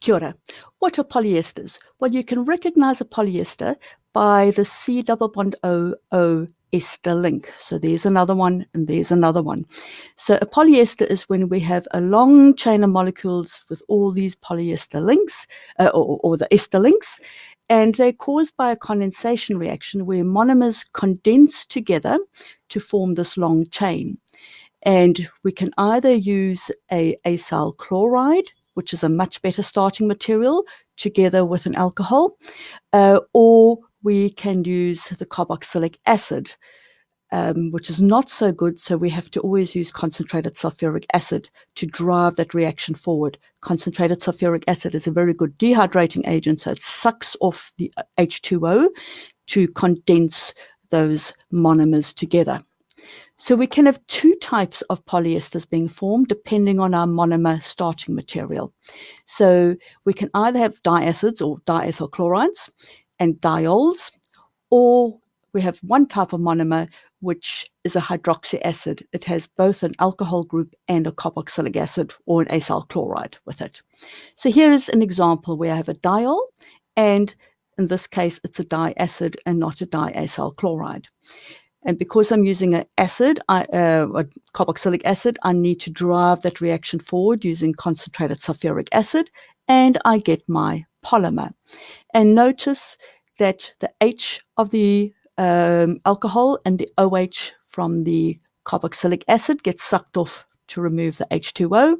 Kia ora. What are polyesters? Well, you can recognize a polyester by the C double bond O ester link. So there's another one and there's another one. So a polyester is when we have a long chain of molecules with all these polyester links or the ester links, and they're caused by a condensation reaction where monomers condense together to form this long chain. And we can either use a acyl chloride, which is a much better starting material, together with an alcohol, or we can use the carboxylic acid, which is not so good, so we have to always use concentrated sulfuric acid to drive that reaction forward. Concentrated sulfuric acid is a very good dehydrating agent, so it sucks off the H2O to condense those monomers together. So we can have two types of polyesters being formed depending on our monomer starting material. So we can either have diacids or diacyl chlorides and diols, or we have one type of monomer which is a hydroxy acid. It has both an alcohol group and a carboxylic acid or an acyl chloride with it. So here is an example where I have a diol, and in this case it's a diacid and not a diacyl chloride. And because I'm using an acid, a carboxylic acid, I need to drive that reaction forward using concentrated sulfuric acid, and I get my polymer. And notice that the H of the alcohol and the OH from the carboxylic acid gets sucked off to remove the H2O.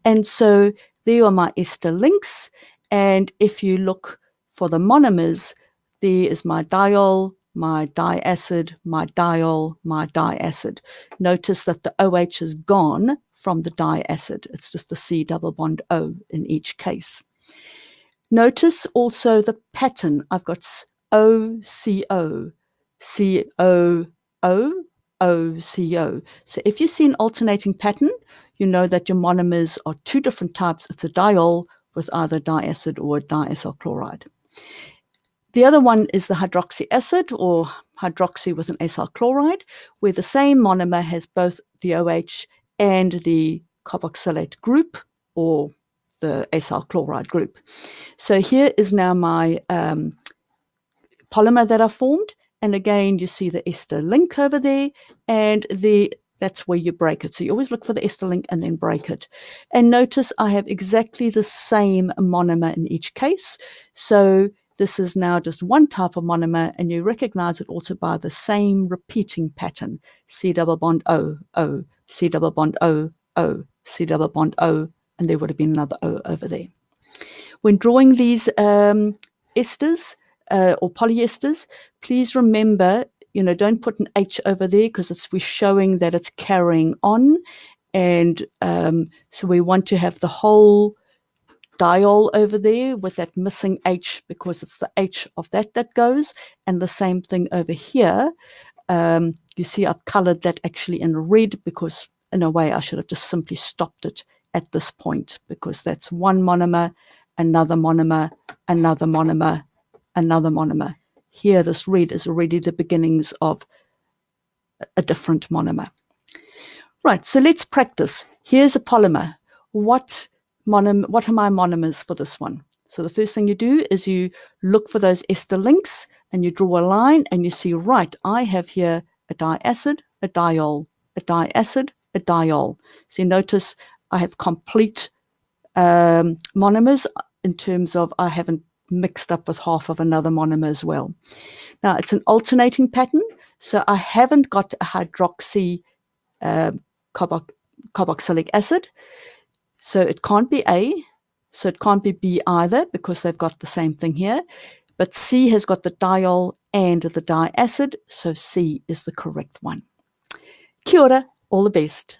And so there are my ester links. And if you look for the monomers, there is my diol, my diacid, my diol, my diacid. Notice that the OH is gone from the diacid. It's just the C double bond O in each case. Notice also the pattern. I've got OCO, COO, OCO. So if you see an alternating pattern, you know that your monomers are two different types. It's a diol with either diacid or diacyl chloride. The other one is the hydroxy acid, or hydroxy with an acyl chloride, where the same monomer has both the OH and the carboxylate group, or the acyl chloride group. So here is now my polymer that I formed. And again, you see the ester link over there, and that's where you break it. So you always look for the ester link and then break it. And notice I have exactly the same monomer in each case. So this is now just one type of monomer, and you recognize it also by the same repeating pattern. C double bond O, O, C double bond O, O, C double bond O, and there would have been another O over there. When drawing these esters or polyesters, please remember, don't put an H over there because we're showing that it's carrying on. And so we want to have the whole diol over there with that missing H, because it's the H of that goes. And the same thing over here. You see I've colored that actually in red, because in a way I should have just simply stopped it at this point, because that's one monomer, another monomer, another monomer, another monomer. Here this red is already the beginnings of a different monomer. Right, so let's practice. Here's a polymer. What are my monomers for this one? So the first thing you do is you look for those ester links and you draw a line, and you see, right, I have here a diacid, a diol, a diacid, a diol. So you notice I have complete monomers in terms of I haven't mixed up with half of another monomer as well. Now it's an alternating pattern, so I haven't got a hydroxy carboxylic acid. So it can't be A, so it can't be B either, because they've got the same thing here. But C has got the diol and the diacid, so C is the correct one. Kia ora, all the best.